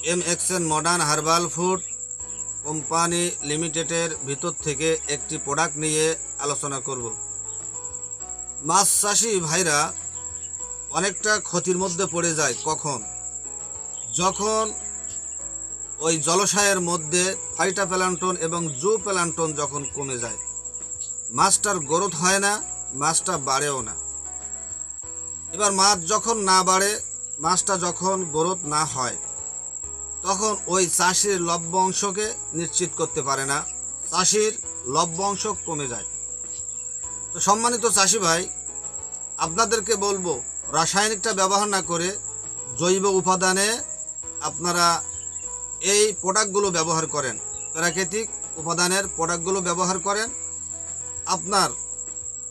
MXN modern herbal food company লিমিটেডের ভিতর থেকে একটি প্রোডাক্ট নিয়ে আলোচনা করব। মাছ চাষি ভাইরা অনেকটা ক্ষতির মধ্যে পড়ে যায় যখন ওই জলাশয়ের মধ্যে ফাইটোপ্ল্যাঙ্কটন এবং জুপ্ল্যাঙ্কটন যখন কমে যায়, মাছটার গ্রোথ হয় না, মাছটা বাড়েও না। এবার মাছ যখন না বাড়ে, মাছটা যখন গ্রোথ না হয়, তখন ওই চাষির লভ্য অংশকে নিশ্চিত করতে পারে না, চাষির লভ্য অংশ কমে যায়। তো সম্মানিত চাষি ভাই, আপনাদেরকে বলবো রাসায়নিকটা ব্যবহার না করে জৈব উপাদানে আপনারা এই প্রোডাক্টগুলো ব্যবহার করেন, প্রাকৃতিক উপাদানের প্রোডাক্টগুলো ব্যবহার করেন, আপনার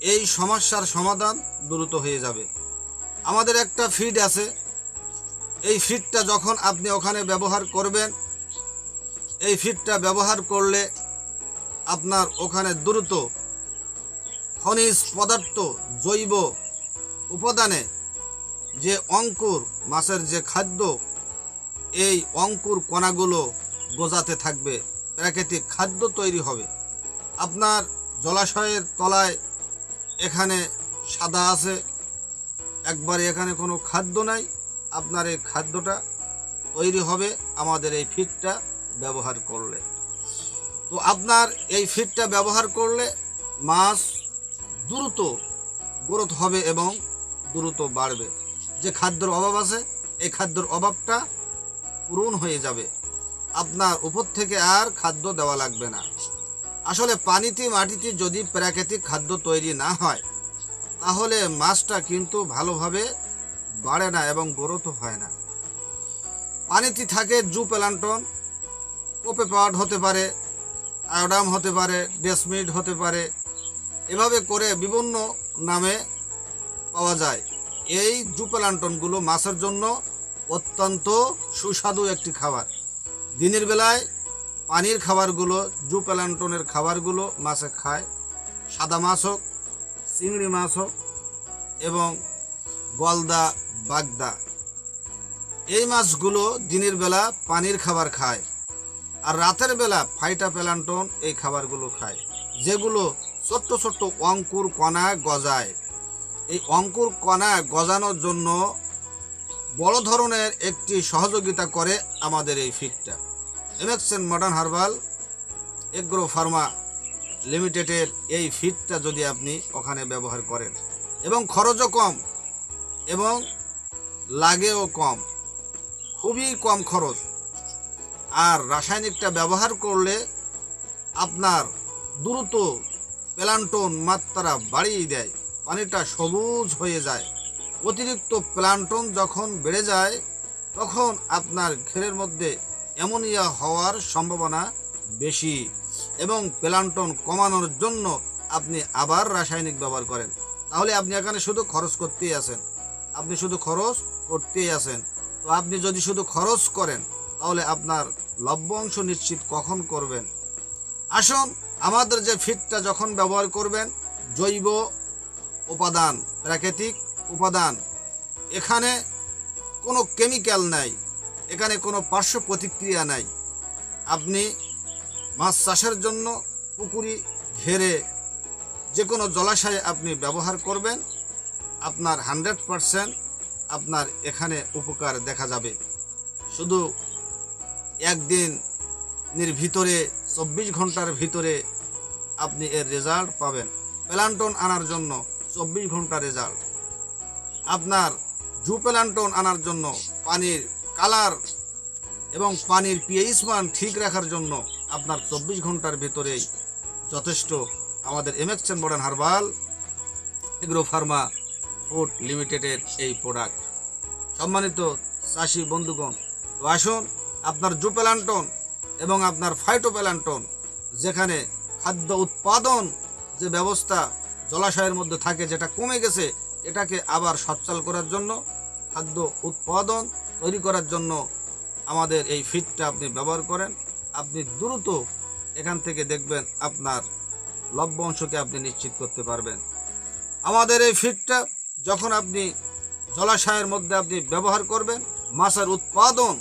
এই সমস্যার সমাধান দ্রুত হয়ে যাবে। আমাদের একটা ফিড আছে, এই ফিডটা যখন আপনি ওখানে ব্যবহার করবেন, এই ফিডটা ব্যবহার করলে আপনার ওখানে দ্রুত খনিজ পদার্থ, জৈব উপাদানে যে অঙ্কুর, মাছের যে খাদ্য, এই অঙ্কুর কণাগুলো গজাতে থাকবে, প্রাকৃতিক খাদ্য তৈরি হবে। আপনার জলাশয়ের তলায় এখানে সাদা আছে, একবারে এখানে কোনো খাদ্য নাই, আপনার এই খাদ্যটা তৈরি হবে আমাদের এই ফিডটা ব্যবহার করলে। তো আপনার এই ফিডটা ব্যবহার করলে মাছ দ্রুত গ্রোথ হবে এবং দ্রুত বাড়বে। যে খাদ্যর অভাব আছে, এই খাদ্যর অভাবটা পূরণ হয়ে যাবে, আপনার উপর থেকে আর খাদ্য দেওয়া লাগবে না। আসলে পানিতে মাটিতে যদি প্রাকৃতিক খাদ্য তৈরি না হয়, তাহলে মাছটা কিন্তু ভালোভাবে বাড়ে না এবং গ্রোথ হয় না। পানিতে থাকে জুপ্ল্যাঙ্কটন, কোপেপাড হতে পারে, আয়োডাম হতে পারে, ডেসমিড হতে পারে, এভাবে করে বিভিন্ন নামে পাওয়া যায়। এই জুপ্ল্যাঙ্কটনগুলো মাছের জন্য অত্যন্ত সুস্বাদু একটি খাবার। দিনের বেলায় পানির খাবারগুলো, জুপ্ল্যাঙ্কটনের খাবারগুলো মাছে খায়, সাদা মাছ হোক, চিংড়ি মাছ হোক এবং গলদা, বাগদা, এই মাছগুলো দিনের বেলা পানির খাবার খায়, আর রাতের বেলা ফাইটোপ্ল্যাঙ্কটন এই খাবারগুলো খায়, যেগুলো ছোট্ট ছোট্ট অঙ্কুর কণা গজায়। এই অঙ্কুর কণা গজানোর জন্য বড় ধরনের একটি সহযোগিতা করে আমাদের এই ফিডটা। MXN modern herbal agro pharma লিমিটেডের এই ফিডটা যদি আপনি ওখানে ব্যবহার করেন, এবং খরচও কম এবং লাগেও কম, খুবই কম খরচ। আর রাসায়নিকটা ব্যবহার করলে আপনার দ্রুত প্ল্যাঙ্কটন মাত্রা বাড়িয়ে দেয়, পানিটা সবুজ হয়ে যায়। অতিরিক্ত প্ল্যাঙ্কটন যখন বেড়ে যায়, তখন আপনার ঘেরের মধ্যে অ্যামোনিয়া হওয়ার সম্ভাবনা বেশি, এবং প্ল্যাঙ্কটন কমানোর জন্য আপনি আবার রাসায়নিক ব্যবহার করেন, তাহলে আপনি এখানে শুধু খরচ করতেই আছেন, তো আপনি যদি শুধু খরচ করেন, তাহলে আপনার লভ্য অংশ নিশ্চিত কখন করবেন? আসুন, আমাদের যে ফিডটা যখন ব্যবহার করবেন, জৈব উপাদান, প্রাকৃতিক উপাদান, এখানে কোনো কেমিক্যাল নাই, এখানে কোনো পার্শ্ব প্রতিক্রিয়া নাই। আপনি মাছ চাষের জন্য পুকুরি, ঘেরে, যে কোনো জলাশয়ে আপনি ব্যবহার করবেন, আপনার 100% আপনার এখানে উপকার দেখা যাবে। শুধু একদিনের ভিতরে, 24 ঘন্টার ভিতরে আপনি এর রেজাল্ট পাবেন। প্ল্যাঙ্কটন আনার জন্য 24 ঘন্টা রেজাল্ট, আপনার জুপ্ল্যাঙ্কটন আনার জন্য, পানির কালার এবং পানির পিএইচ মান ঠিক রাখার জন্য আপনার 24 ঘন্টার ভিতরেই যথেষ্ট আমাদের MXN modern herbal agro Pharma food লিমিটেডের এই প্রোডাক্ট। সম্মানিত চাষি বন্ধুগণ, তো আসুন, আপনার জুপ্ল্যাঙ্কটন এবং আপনার ফাইটোপ্ল্যাঙ্কটন, যেখানে খাদ্য উৎপাদন যে ব্যবস্থা জলাশয়ের মধ্যে থাকে, যেটা কমে গেছে, এটাকে আবার সচ্ছল করার জন্য, খাদ্য উৎপাদন তৈরি করার জন্য আমাদের এই ফিডটা আপনি ব্যবহার করেন, আপনি দ্রুত এখান থেকে দেখবেন আপনার লভ্য অংশকে আপনি নিশ্চিত করতে পারবেন। আমাদের এই ফিডটা যখন আপনি জলাশয়ের মধ্যে আপনি ব্যবহার করবেন, মাছের উৎপাদন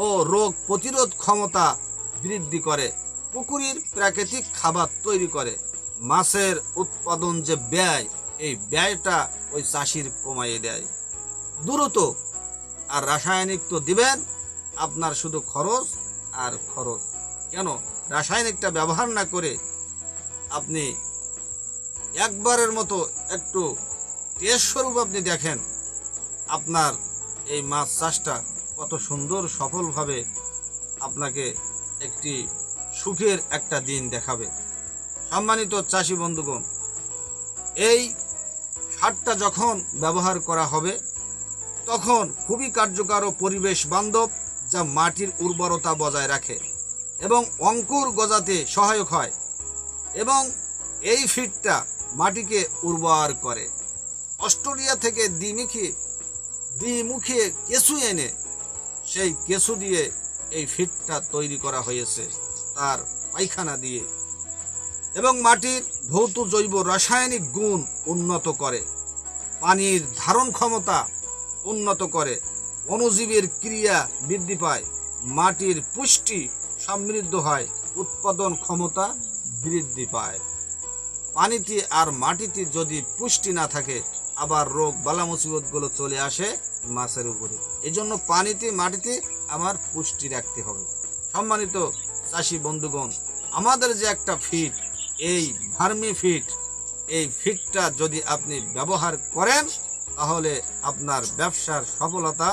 ও রোগ প্রতিরোধ ক্ষমতা বৃদ্ধি করে, পুকুরের প্রাকৃতিক খাবার তৈরি করে, মাছের উৎপাদন যে ব্যয়, এই ব্যয়টা ওই চাষির কমাইয়ে দেয় দ্রুত। আর রাসায়নিক তো দিবেন, আপনার শুধু খরচ আর খরচ। কেন রাসায়নিকটা ব্যবহার না করে আপনি একবারের মতো একটু টেস্ট স্বরূপ আপনি দেখেন আপনার এই মাছ চাষটা কত সুন্দর সফলভাবে আপনাকে একটি সুখের একটা দিন দেখাবে। সম্মানিত চাষি বন্ধুগণ, এই সারটা যখন ব্যবহার করা হবে তখন খুবই কার্যকর ও পরিবেশ বান্ধব, যা মাটির উর্বরতা বজায় রাখে এবং অঙ্কুর গজাতে সহায়ক হয়, এবং এই ফিডটা মাটিকে উর্বর করে। অস্ট্রেলিয়া থেকে দ্বিমুখী কেঁচু এনে সেই কেঁচু দিয়ে এই ফিডটা তৈরি করা হয়েছে তার পায়খানা দিয়ে, এবং মাটির ভৌত জৈব রাসায়নিক গুণ উন্নত করে, পানির ধারণ ক্ষমতা উন্নত করে, অণুজীবের ক্রিয়া বৃদ্ধি পায়, মাটির পুষ্টি সমৃদ্ধ হয়, উৎপাদন ক্ষমতা বৃদ্ধি পায়। পানিতে আর মাটিতে যদি পুষ্টি না থাকে, আবার রোগ বালা মুসিবতগুলো চলে আসে মাছের উপরে। এই জন্য পানিতে মাটিতে আমার পুষ্টি রাখতে হবে। সম্মানিত চাষি বন্ধুগণ, আমাদের যে একটা ফিড, এই ভার্মি ফিড, এই ফিডটা যদি আপনি ব্যবহার করেন তাহলে আপনার ব্যবসার সফলতা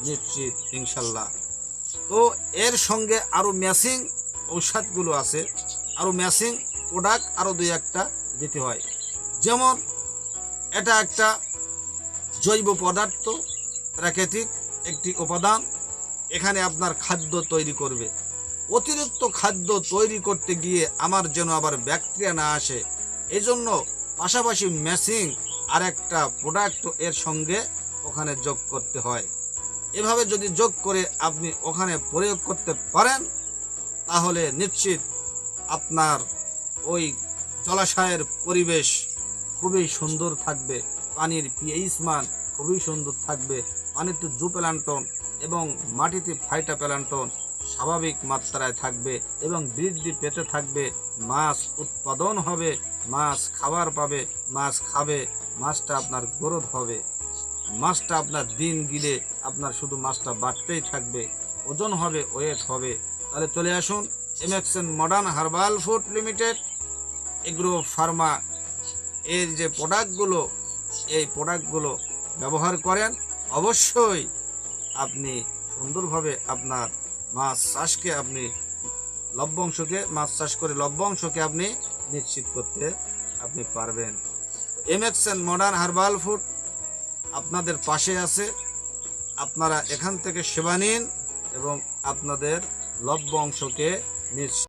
নিশ্চিত ইনশাল্লাহ। তো এর সঙ্গে আরও ম্যাচিং ঔষধগুলো আছে, আরও ম্যাচিং প্রোডাক্ট আরও দুই একটা দিতে হয়। যেমন এটা একটা জৈব পদার্থ, প্রাকৃতিক একটি উপাদান, এখানে আপনার খাদ্য তৈরি করবে। অতিরিক্ত খাদ্য তৈরি করতে গিয়ে আমার যেন আবার ব্যাকটেরিয়া না আসে, এই জন্য পাশাপাশি ম্যাচিং আর একটা প্রোডাক্ট এর সঙ্গে ওখানে যোগ করতে হয়। এভাবে যদি যোগ করে আপনি ওখানে প্রয়োগ করতে পারেন তাহলে নিশ্চিত আপনার ওই জলাশয়ের পরিবেশ খুবই সুন্দর থাকবে, পানির পিএইচ মান খুবই সুন্দর থাকবে, পানিতে জুপ্ল্যাঙ্কটন এবং মাটিতে ফাইটোপ্ল্যাঙ্কটন স্বাভাবিক মাত্রায় থাকবে এবং বৃদ্ধি পেতে থাকবে, মাছ উৎপাদন হবে, মাছ খাবার পাবে, মাছ খাবে, মাছটা আপনার গ্রোথ হবে, মাছটা আপনার দিন গিলে আপনার শুধু মাছটা বাড়তেই থাকবে, ওজন হবে, ওয়েট হবে। তাহলে চলে আসুন MXN modern herbal food limited agro Pharma এর যে প্রোডাক্টগুলো, এই প্রোডাক্টগুলো ব্যবহার করেন, অবশ্যই আপনি সুন্দরভাবে আপনার মাছ চাষকে আপনি মাছ চাষ করে লভ্যাংশকে আপনি নিশ্চিত করতে আপনি পারবেন। এমএক্সএন মডার্ন হার্বাল ফুড আপনাদের পাশে আছে, আপনারা এখান থেকে সেবা নিন এবং আপনাদের লভ্যাংশকে নিশ্চিত